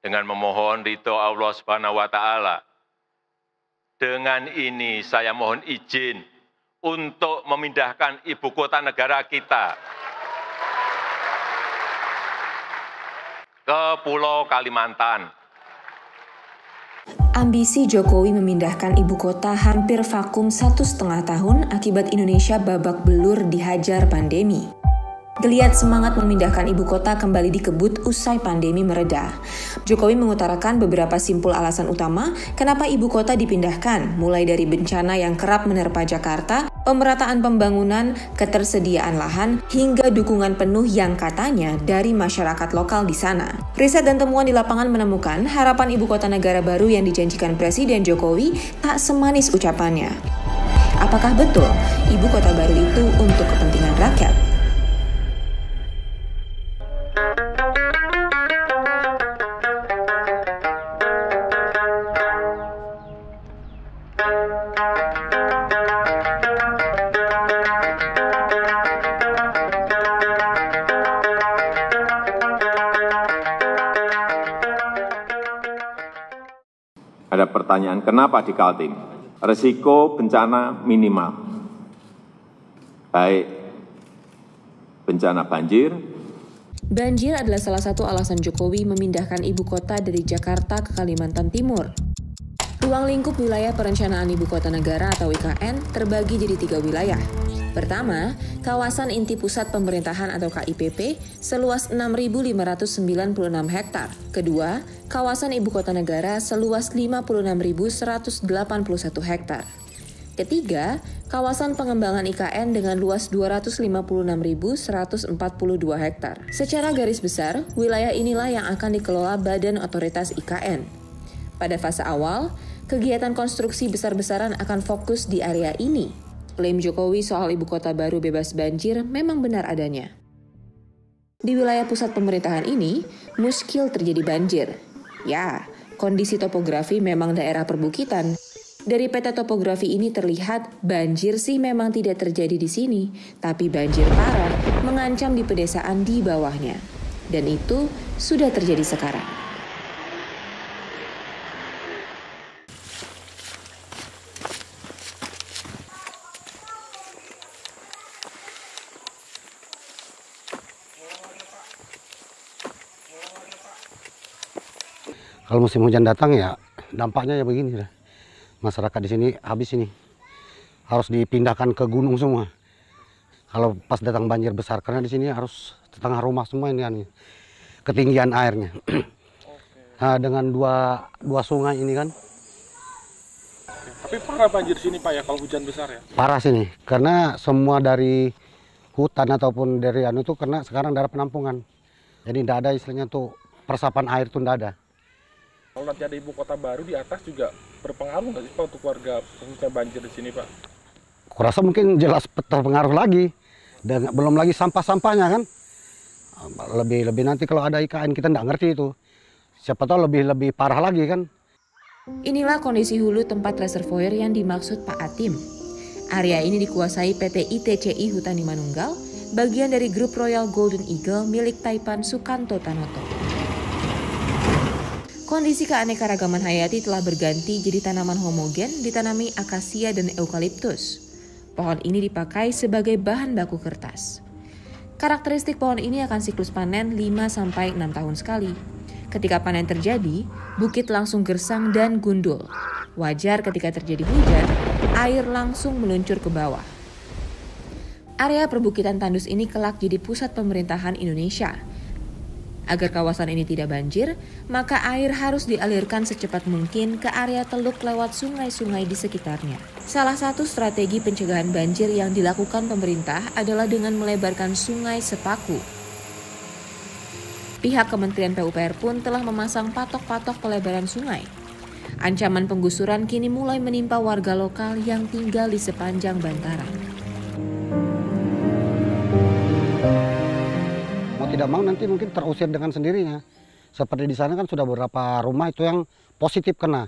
dengan memohon ridho Allah Subhanahu wa Ta'ala. Dengan ini saya mohon izin untuk memindahkan ibu kota negara kita ke Pulau Kalimantan. Ambisi Jokowi memindahkan ibu kota hampir vakum 1,5 tahun akibat Indonesia babak belur dihajar pandemi. Geliat semangat memindahkan ibu kota kembali dikebut usai pandemi mereda. Jokowi mengutarakan beberapa simpul alasan utama kenapa ibu kota dipindahkan, mulai dari bencana yang kerap menerpa Jakarta, pemerataan pembangunan, ketersediaan lahan, hingga dukungan penuh yang katanya dari masyarakat lokal di sana. Riset dan temuan di lapangan menemukan harapan ibu kota negara baru yang dijanjikan Presiden Jokowi tak semanis ucapannya. Apakah betul ibu kota baru itu untuk kepentingan rakyat? Ada pertanyaan, kenapa di Kaltim? Risiko bencana minimal. Baik bencana banjir. Banjir adalah salah satu alasan Jokowi memindahkan ibu kota dari Jakarta ke Kalimantan Timur. Ruang lingkup wilayah perencanaan ibu kota negara atau IKN terbagi jadi 3 wilayah. Pertama, kawasan inti pusat pemerintahan atau KIPP seluas 6.596 hektar. Kedua, kawasan ibu kota negara seluas 56.181 hektar. Ketiga, kawasan pengembangan IKN dengan luas 256.142 hektar. Secara garis besar, wilayah inilah yang akan dikelola Badan Otoritas IKN. Pada fase awal, kegiatan konstruksi besar-besaran akan fokus di area ini. Klaim Jokowi soal ibu kota baru bebas banjir memang benar adanya. Di wilayah pusat pemerintahan ini, muskil terjadi banjir. Ya, kondisi topografi memang daerah perbukitan. Dari peta topografi ini terlihat banjir sih memang tidak terjadi di sini, tapi banjir parah mengancam di pedesaan di bawahnya. Dan itu sudah terjadi sekarang. Kalau musim hujan datang ya dampaknya ya begini lah. Masyarakat di sini habis ini. Harus dipindahkan ke gunung semua. Kalau pas datang banjir besar, karena di sini harus setengah rumah semua ini ketinggian airnya. Nah, dengan dua sungai ini kan. Tapi parah banjir sini Pak ya kalau hujan besar ya? Parah sini, karena semua dari hutan ataupun dari itu kena sekarang daerah penampungan. Jadi tidak ada istilahnya tuh persapan air tuh tidak ada. Kalau nanti ada ibu kota baru di atas juga berpengaruh nggak sih Pak untuk warga khususnya banjir di sini Pak? Kurasa mungkin jelas terpengaruh lagi. Dan belum lagi sampah-sampahnya kan. Lebih nanti kalau ada IKN kita nggak ngerti itu. Siapa tahu lebih parah lagi kan. Inilah kondisi hulu tempat reservoir yang dimaksud Pak Atim. Area ini dikuasai PT ITCI Hutani Manunggal, bagian dari grup Royal Golden Eagle milik Taipan Sukanto Tanoto. Kondisi keanekaragaman hayati telah berganti jadi tanaman homogen ditanami akasia dan eukaliptus. Pohon ini dipakai sebagai bahan baku kertas. Karakteristik pohon ini akan siklus panen 5-6 tahun sekali. Ketika panen terjadi, bukit langsung gersang dan gundul. Wajar ketika terjadi hujan, air langsung meluncur ke bawah. Area perbukitan tandus ini kelak jadi pusat pemerintahan Indonesia. Agar kawasan ini tidak banjir, maka air harus dialirkan secepat mungkin ke area teluk lewat sungai-sungai di sekitarnya. Salah satu strategi pencegahan banjir yang dilakukan pemerintah adalah dengan melebarkan sungai sepaku. Pihak Kementerian PUPR pun telah memasang patok-patok pelebaran sungai. Ancaman penggusuran kini mulai menimpa warga lokal yang tinggal di sepanjang bantaran. Tidak mau nanti mungkin terusir dengan sendirinya. Seperti di sana kan sudah beberapa rumah itu yang positif kena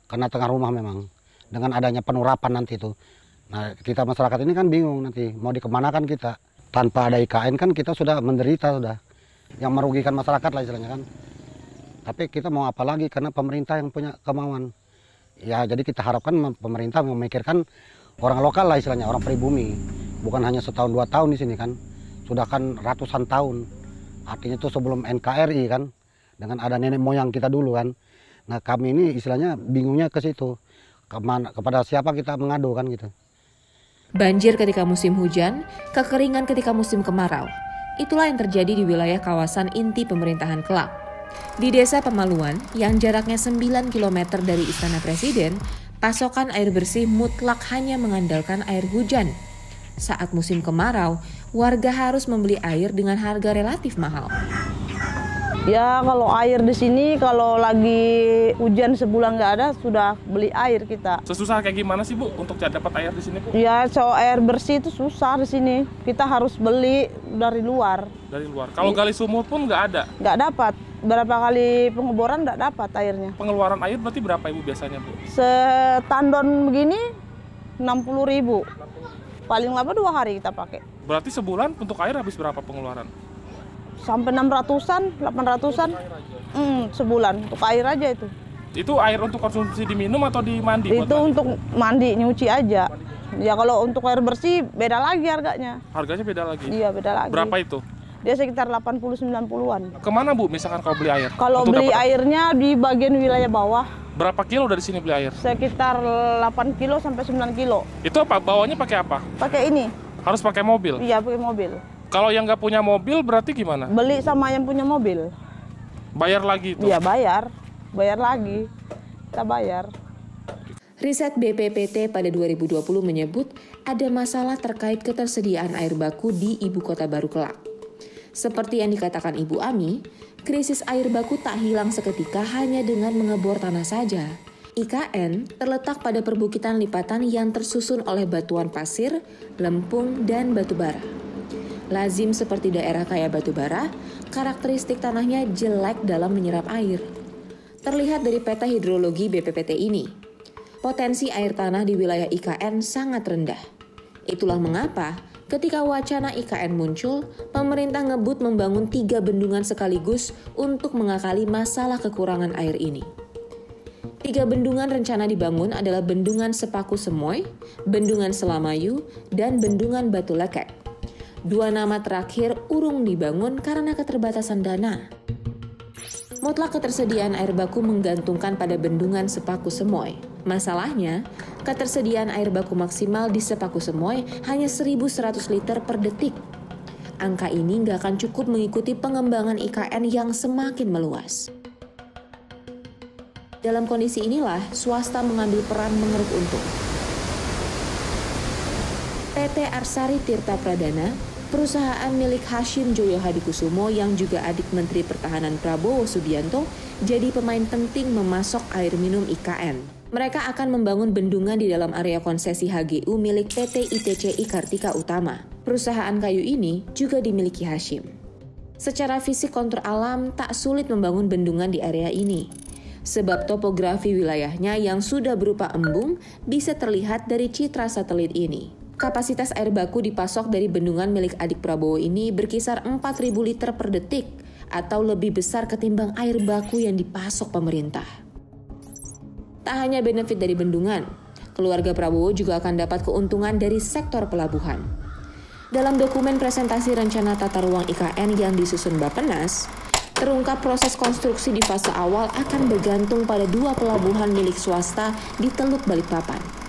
tengah rumah memang. Dengan adanya penurapan nanti itu. Nah kita masyarakat ini kan bingung nanti mau dikemanakan kita. Tanpa ada IKN kan kita sudah menderita sudah. Yang merugikan masyarakat lah istilahnya kan. Tapi kita mau apa lagi karena pemerintah yang punya kemauan. Ya jadi kita harapkan pemerintah memikirkan orang lokal lah istilahnya, orang pribumi. Bukan hanya setahun 2 tahun di sini kan. Sudah kan ratusan tahun. Artinya itu sebelum NKRI kan. Dengan ada nenek moyang kita dulu kan. Nah kami ini istilahnya bingungnya ke situ. Kepada siapa kita mengadu kan gitu. Banjir ketika musim hujan, kekeringan ketika musim kemarau. Itulah yang terjadi di wilayah kawasan inti pemerintahan Kelak. Di Desa Pemaluan, yang jaraknya 9 km dari Istana Presiden, pasokan air bersih mutlak hanya mengandalkan air hujan. Saat musim kemarau, warga harus membeli air dengan harga relatif mahal. Ya kalau air di sini kalau lagi hujan sebulan nggak ada sudah beli air kita. Sesusah kayak gimana sih Bu untuk dapat air di sini Bu? Ya air bersih itu susah di sini. Kita harus beli dari luar. Dari luar. Kalau gali sumur pun nggak ada? Nggak dapat. Berapa kali pengeboran nggak dapat airnya. Pengeluaran air berarti berapa Ibu biasanya Bu? Setandon begini 60.000. Paling lama 2 hari kita pakai. Berarti sebulan untuk air habis berapa pengeluaran? Sampai 600-an, 800-an sebulan untuk air aja itu. Itu air untuk konsumsi diminum atau dimandi? Itu untuk mandi, nyuci aja. Ya kalau untuk air bersih beda lagi harganya. Harganya beda lagi? Iya beda lagi. Berapa itu? Dia sekitar 80-90-an. Kemana Bu misalkan kalau beli air? Kalau beli airnya di bagian wilayah bawah. Berapa kilo dari sini beli air? Sekitar 8 kilo sampai 9 kilo. Itu apa? Bawanya pakai apa? Pakai ini. Harus pakai mobil? Iya pakai mobil. Kalau yang nggak punya mobil berarti gimana? Beli sama yang punya mobil. Bayar lagi itu? Iya bayar lagi. Kita bayar. Riset BPPT pada 2020 menyebut ada masalah terkait ketersediaan air baku di Ibu Kota Baru Kelak. Seperti yang dikatakan Ibu Ami, krisis air baku tak hilang seketika hanya dengan mengebor tanah saja. IKN terletak pada perbukitan lipatan yang tersusun oleh batuan pasir, lempung, dan batu bara. Lazim seperti daerah kaya batu bara, karakteristik tanahnya jelek dalam menyerap air. Terlihat dari peta hidrologi BPPT ini, potensi air tanah di wilayah IKN sangat rendah. Itulah mengapa ketika wacana IKN muncul, pemerintah ngebut membangun 3 bendungan sekaligus untuk mengakali masalah kekurangan air ini. 3 bendungan rencana dibangun adalah Bendungan Sepaku Semoy, Bendungan Selamayu, dan Bendungan Batu Lekek. 2 nama terakhir urung dibangun karena keterbatasan dana. Mutlak ketersediaan air baku menggantungkan pada Bendungan Sepaku Semoy. Masalahnya, ketersediaan air baku maksimal di Sepaku Semoy hanya 1.100 liter per detik. Angka ini nggak akan cukup mengikuti pengembangan IKN yang semakin meluas. Dalam kondisi inilah, swasta mengambil peran mengeruk untung. PT Arsari Tirta Pradana, perusahaan milik Hashim Joyo Hadikusumo yang juga adik Menteri Pertahanan Prabowo Subianto, jadi pemain penting memasok air minum IKN. Mereka akan membangun bendungan di dalam area konsesi HGU milik PT ITCI Kartika Utama. Perusahaan kayu ini juga dimiliki Hashim. Secara fisik kontur alam tak sulit membangun bendungan di area ini. Sebab topografi wilayahnya yang sudah berupa embung bisa terlihat dari citra satelit ini. Kapasitas air baku dipasok dari bendungan milik adik Prabowo ini berkisar 4.000 liter per detik atau lebih besar ketimbang air baku yang dipasok pemerintah. Tak hanya benefit dari bendungan, keluarga Prabowo juga akan dapat keuntungan dari sektor pelabuhan. Dalam dokumen presentasi rencana tata ruang IKN yang disusun Bappenas, terungkap proses konstruksi di fase awal akan bergantung pada 2 pelabuhan milik swasta di Teluk Balikpapan.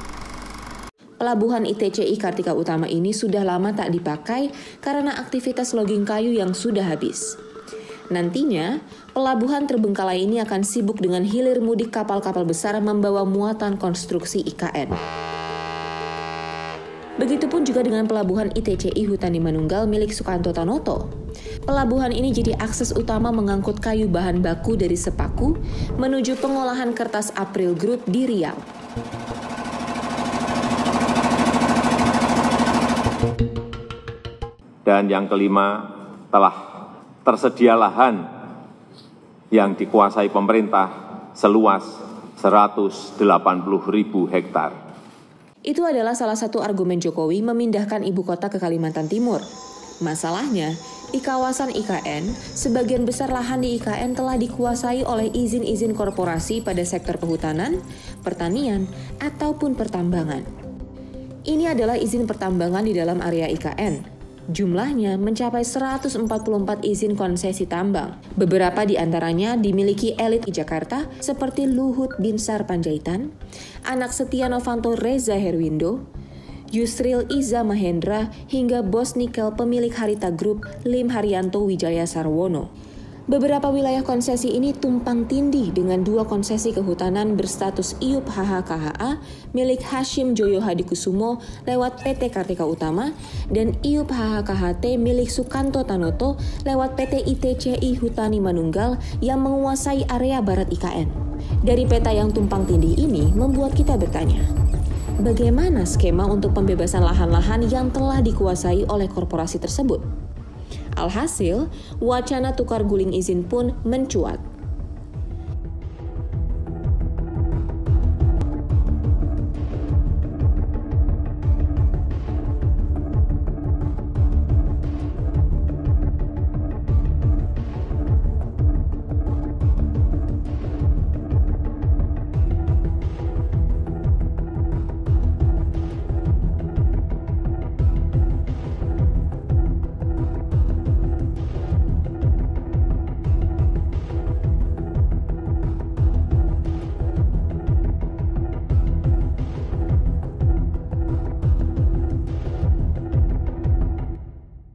Pelabuhan ITCI Kartika Utama ini sudah lama tak dipakai karena aktivitas logging kayu yang sudah habis. Nantinya, pelabuhan terbengkalai ini akan sibuk dengan hilir mudik kapal-kapal besar membawa muatan konstruksi IKN. Begitupun juga dengan pelabuhan ITCI Hutani Manunggal milik Sukanto Tanoto. Pelabuhan ini jadi akses utama mengangkut kayu bahan baku dari Sepaku menuju pengolahan kertas April Group di Riau. Dan yang kelima, telah tersedia lahan yang dikuasai pemerintah seluas 180.000 hektar. Itu adalah salah satu argumen Jokowi memindahkan ibu kota ke Kalimantan Timur. Masalahnya, Di kawasan IKN, sebagian besar lahan di IKN telah dikuasai oleh izin-izin korporasi pada sektor perhutanan, pertanian, ataupun pertambangan. Ini adalah izin pertambangan di dalam area IKN. Jumlahnya mencapai 144 izin konsesi tambang. Beberapa di antaranya dimiliki elit di Jakarta seperti Luhut Binsar Panjaitan, anak Setia Novanto Reza Herwindo, Yusril Iza Mahendra, hingga bos nikel pemilik Harita Group Lim Haryanto Wijaya Sarwono. Beberapa wilayah konsesi ini tumpang tindih dengan 2 konsesi kehutanan berstatus IUP HHKHA milik Hashim Joyo Hadikusumo lewat PT Kartika Utama dan IUP HHKHT milik Sukanto Tanoto lewat PT ITCI Hutani Manunggal yang menguasai area barat IKN. Dari peta yang tumpang tindih ini membuat kita bertanya, bagaimana skema untuk pembebasan lahan-lahan yang telah dikuasai oleh korporasi tersebut? Alhasil, wacana tukar guling izin pun mencuat.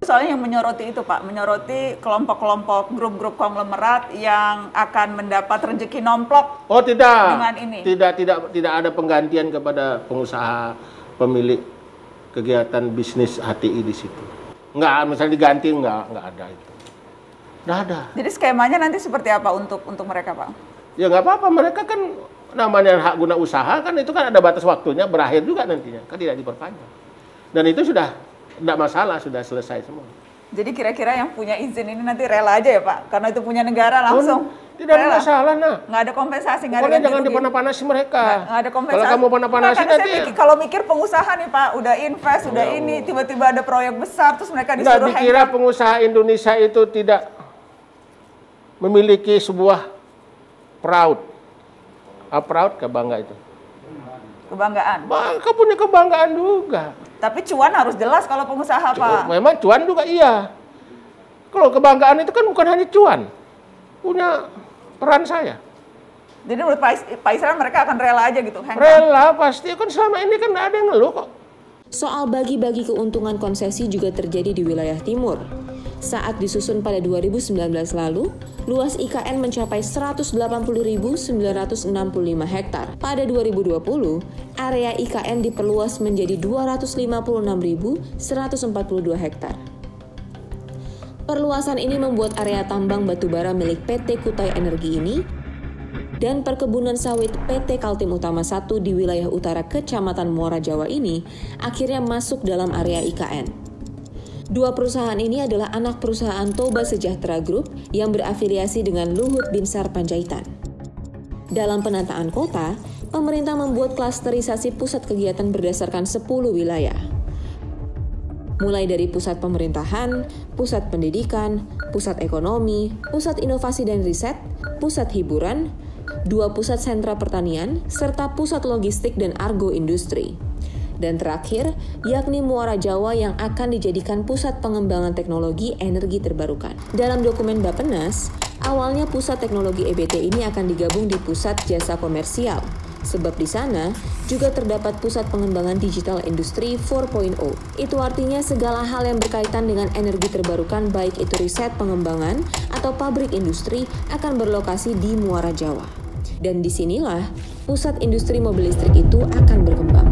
Soalnya yang menyoroti itu Pak, menyoroti kelompok-kelompok grup-grup konglomerat yang akan mendapat rezeki nomplok. Oh tidak, dengan ini. Tidak ada penggantian kepada pengusaha pemilik kegiatan bisnis HTI di situ. Enggak, misalnya diganti enggak ada itu. Enggak ada. Jadi skemanya nanti seperti apa untuk mereka Pak? Ya nggak apa-apa, mereka kan namanya hak guna usaha kan itu kan ada batas waktunya, berakhir juga nantinya, kan tidak diperpanjang. Dan itu sudah tidak masalah, sudah selesai semua. Jadi kira-kira yang punya izin ini nanti rela aja ya Pak? Karena itu punya negara langsung? Tidak ada masalah, nah. Nggak ada kompensasi, nggak ada pokoknya ganti jangan rugi. dipanah-panasi mereka. Nggak ada kompensasi. Kalau kamu panah-panasi nanti kalau mikir pengusaha nih Pak, udah invest, udah ini, tiba-tiba ada proyek besar, terus mereka disuruh nggak dikira pengusaha Indonesia itu tidak memiliki sebuah proud. Proud, kebangga itu. Kebanggaan. Mereka punya kebanggaan juga. Tapi cuan harus jelas kalau pengusaha Pak. Memang cuan juga iya. Kalau kebanggaan itu kan bukan hanya cuan. Punya peran saya. Jadi menurut Pak Isran mereka akan rela aja gitu? Rela pasti, kan selama ini kan nggak ada yang ngeluh kok. Soal bagi-bagi keuntungan konsesi juga terjadi di wilayah timur. Saat disusun pada 2019 lalu, luas IKN mencapai 180.965 hektar. Pada 2020, area IKN diperluas menjadi 256.142 hektar. Perluasan ini membuat area tambang batubara milik PT Kutai Energi ini dan perkebunan sawit PT Kaltim Utama 1 di wilayah utara Kecamatan Muara Jawa ini akhirnya masuk dalam area IKN. Dua perusahaan ini adalah anak perusahaan Toba Sejahtera Group yang berafiliasi dengan Luhut Binsar Panjaitan. Dalam penataan kota, pemerintah membuat klasterisasi pusat kegiatan berdasarkan 10 wilayah. Mulai dari pusat pemerintahan, pusat pendidikan, pusat ekonomi, pusat inovasi dan riset, pusat hiburan, 2 pusat sentra pertanian, serta pusat logistik dan argo industri. Dan terakhir, yakni Muara Jawa yang akan dijadikan pusat pengembangan teknologi energi terbarukan. Dalam dokumen Bappenas, awalnya pusat teknologi EBT ini akan digabung di pusat jasa komersial, sebab di sana juga terdapat pusat pengembangan digital industri 4.0. Itu artinya segala hal yang berkaitan dengan energi terbarukan, baik itu riset pengembangan atau pabrik industri, akan berlokasi di Muara Jawa. Dan disinilah pusat industri mobil listrik itu akan berkembang.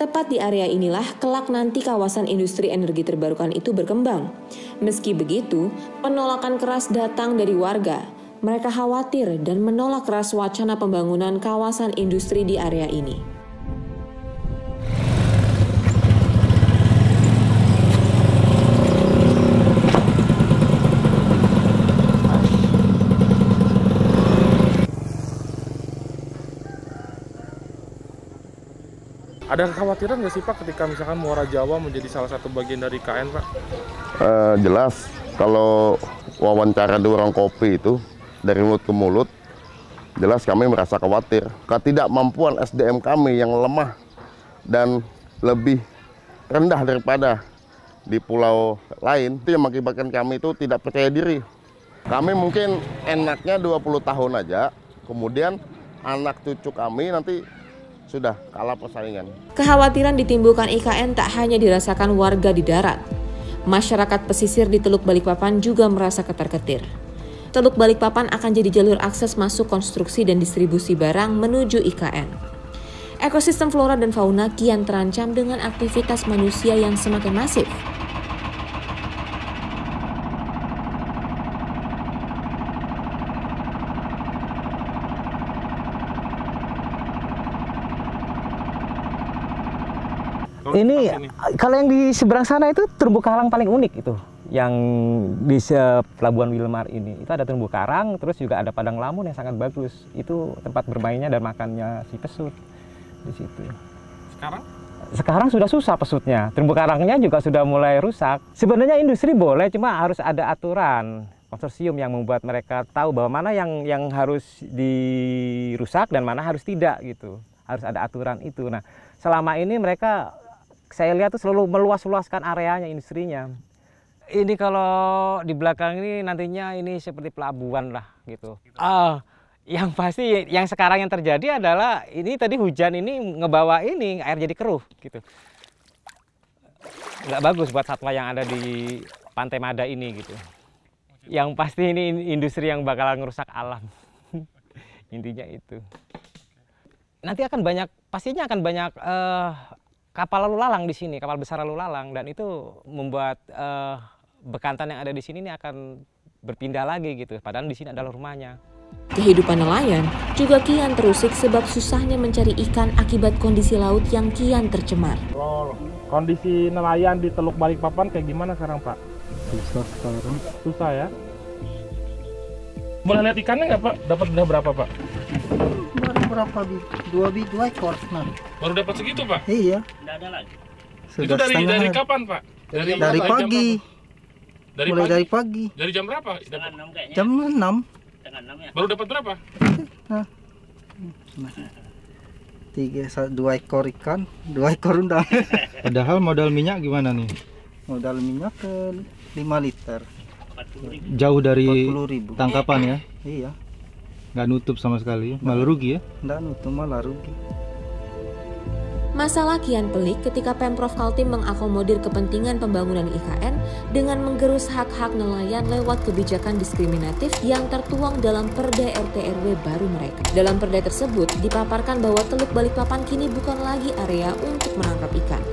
Tepat di area inilah kelak nanti kawasan industri energi terbarukan itu berkembang. Meski begitu, penolakan keras datang dari warga. Mereka khawatir dan menolak keras wacana pembangunan kawasan industri di area ini. Ada kekhawatiran nggak sih Pak ketika misalkan Muara Jawa menjadi salah satu bagian dari IKN Pak? Jelas, kalau wawancara di warung kopi itu dari mulut ke mulut, jelas kami merasa khawatir. Ketidakmampuan SDM kami yang lemah dan lebih rendah daripada di pulau lain, itu yang mengakibatkan kami itu tidak percaya diri. Kami mungkin enaknya 20 tahun aja, kemudian anak cucu kami nanti sudah kalah persaingan. Kekhawatiran ditimbulkan IKN tak hanya dirasakan warga di darat. Masyarakat pesisir di Teluk Balikpapan juga merasa ketar-ketir. Teluk Balikpapan akan jadi jalur akses masuk konstruksi dan distribusi barang menuju IKN. Ekosistem flora dan fauna kian terancam dengan aktivitas manusia yang semakin masif. Ini kalau yang di seberang sana itu terumbu karang paling unik itu, yang di Pelabuhan Wilmar ini. Itu ada terumbu karang, terus juga ada padang lamun yang sangat bagus. Itu tempat bermainnya dan makannya si pesut di situ. Sekarang sudah susah pesutnya. Terumbu karangnya juga sudah mulai rusak. Sebenarnya industri boleh, cuma harus ada aturan konsorsium yang membuat mereka tahu bahwa mana yang harus dirusak dan mana harus tidak gitu. Harus ada aturan itu. Nah, selama ini mereka saya lihat tuh selalu meluas-luaskan areanya industrinya. Ini kalau di belakang ini nantinya ini seperti pelabuhan lah gitu. Yang pasti yang sekarang yang terjadi adalah ini tadi hujan ini ngebawa ini air jadi keruh gitu. Nggak bagus buat satwa yang ada di Pantai Mada ini gitu. Yang pasti ini industri yang bakalan ngerusak alam. Intinya itu. Nanti akan banyak, pastinya akan banyak kapal lalu lalang di sini, kapal besar lalu lalang, dan itu membuat bekantan yang ada di sini ini akan berpindah lagi gitu. Padahal di sini adalah rumahnya. Kehidupan nelayan juga kian terusik sebab susahnya mencari ikan akibat kondisi laut yang kian tercemar. Kondisi nelayan di Teluk Balikpapan kayak gimana sekarang Pak? Susah sekarang. Susah ya? Boleh lihat ikannya nggak Pak? Dapat udah berapa Pak? Baru berapa? Dua ekor. Nah. Baru dapat segitu Pak? Iya. Nggak ada lagi. Sudah itu dari kapan Pak? Dari pagi. Mulai dari pagi. Dari jam berapa? Jam 6. Ya? Baru dapat berapa? Nah. 2 ekor ikan, 2 ekor udang. Padahal modal minyak gimana nih? Modal minyak ke 5 liter. Jauh dari tangkapan ya? Iya. Nggak nutup sama sekali, malah rugi ya? Nggak nutup, malah rugi. Masalah kian pelik ketika Pemprov Kaltim mengakomodir kepentingan pembangunan IKN dengan menggerus hak-hak nelayan lewat kebijakan diskriminatif yang tertuang dalam Perda RT/RW baru mereka. Dalam perda tersebut dipaparkan bahwa Teluk Balikpapan kini bukan lagi area untuk menangkap ikan.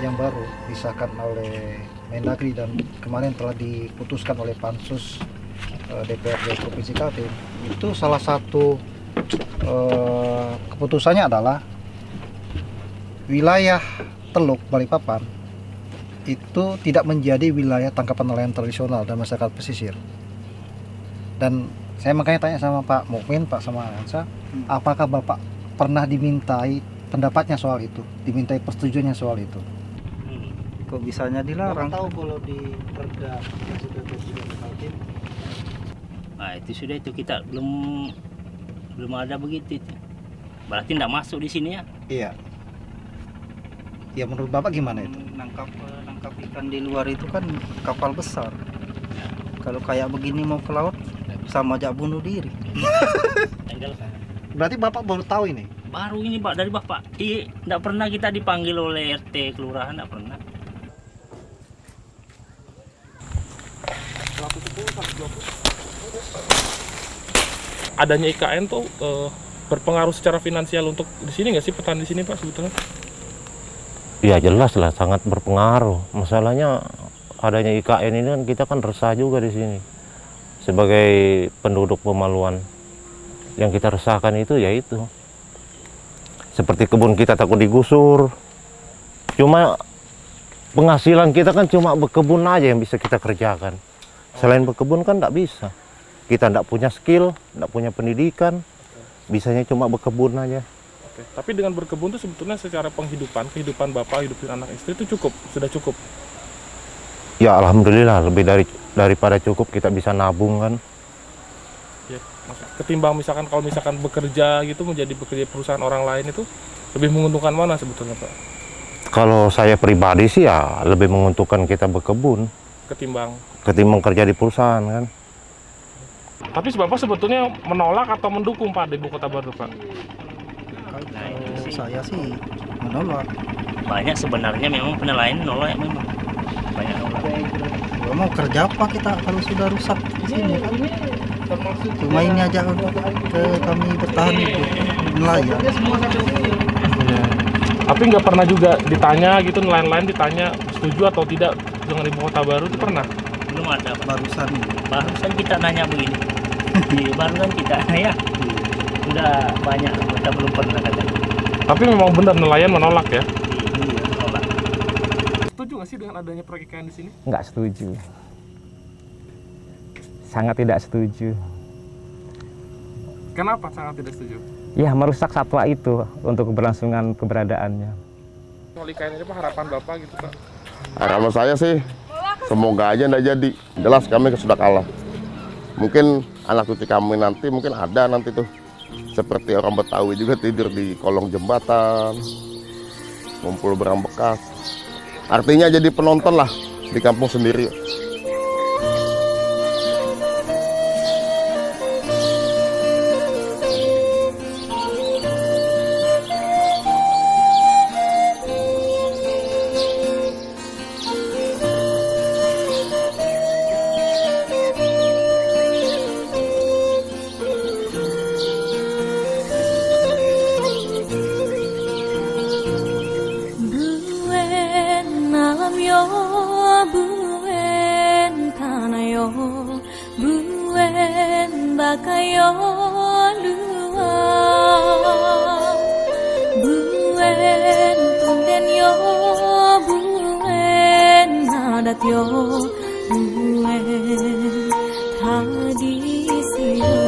Yang baru disahkan oleh Mendagri dan kemarin telah diputuskan oleh Pansus DPRD Provinsi Kaltim, itu salah satu keputusannya adalah wilayah Teluk Balikpapan itu tidak menjadi wilayah tangkapan nelayan tradisional dan masyarakat pesisir. Dan saya makanya tanya sama Pak Mukmin, Pak sama Ansa, apakah Bapak pernah dimintai pendapatnya soal itu, dimintai persetujuannya soal itu? Kok bisanya dilarang? Tahu kalau di Perda sudah Kaltim. Nah itu sudah itu kita belum ada begitu itu. Berarti tidak masuk di sini ya? Iya. Ya menurut Bapak gimana itu? Nangkap ikan di luar itu kan kapal besar. Kalau kayak begini mau ke laut sama aja bunuh diri. Berarti Bapak baru tahu ini? Baru ini Pak, dari Bapak. Tidak pernah kita dipanggil oleh RT kelurahan, tidak pernah. 110 120. adanya IKN tuh berpengaruh secara finansial untuk di sini nggak sih, petani di sini Pak sebetulnya? Ya jelas lah, sangat berpengaruh. Masalahnya adanya IKN ini kan kita kan resah juga di sini. Sebagai penduduk Pemaluan, yang kita resahkan itu yaitu seperti kebun kita takut digusur. Cuma penghasilan kita kan cuma berkebun aja yang bisa kita kerjakan. Selain berkebun kan tidak bisa. Kita tidak punya skill, tidak punya pendidikan. Bisanya cuma berkebun aja. Oke. Tapi dengan berkebun itu sebetulnya secara kehidupan Bapak, hidupin anak istri itu sudah cukup? Ya alhamdulillah, lebih daripada cukup, kita bisa nabung kan. Ya, ketimbang kalau misalkan bekerja gitu, menjadi bekerja perusahaan orang lain itu lebih menguntungkan mana sebetulnya Pak? Kalau saya pribadi sih ya lebih menguntungkan kita berkebun ketimbang kerja di perusahaan kan. Tapi Bapak sebetulnya menolak atau mendukung Pak di Ibu Kota Baru Pak? Saya sih menolak. Banyak sebenarnya memang penelayan menolak memang. Banyak nolak. Mau kerja apa kita kalau sudah rusak di sini kan? Cuma ini aja kami bertahan hidup nelayan. Tapi nggak pernah juga ditanya gitu, nelayan-nelayan ditanya setuju atau tidak dengan Ibu Kota Baru itu pernah? Belum ada. Barusan kita nanya begini. Barusan kita ya. Sudah banyak, kita belum pernah katanya. Tapi memang benar nelayan menolak ya? Iya, menolak. Setuju nggak sih dengan adanya proyek IKN di sini? Nggak setuju. Sangat tidak setuju. Kenapa sangat tidak setuju? Ya, merusak satwa itu untuk keberlangsungan keberadaannya. Soal IKN ini Pak, harapan Bapak gitu Pak? Harapan saya sih, semoga aja nggak jadi. Jelas kami sudah kalah. Mungkin anak cucu kami nanti mungkin ada nanti tuh. Seperti orang Betawi juga tidur di kolong jembatan, ngumpul barang bekas. Artinya jadi penonton lah di kampung sendiri. Buen bakayo lua, buen tunden yo, buen nadat yo, buen tradisi yo.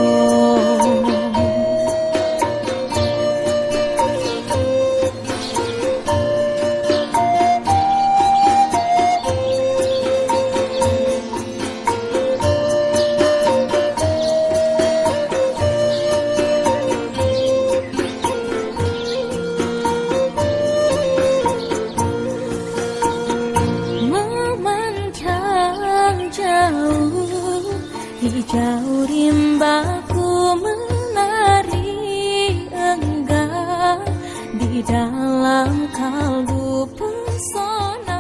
Hijau rimbaku menari enggak di dalam kalbu pesona.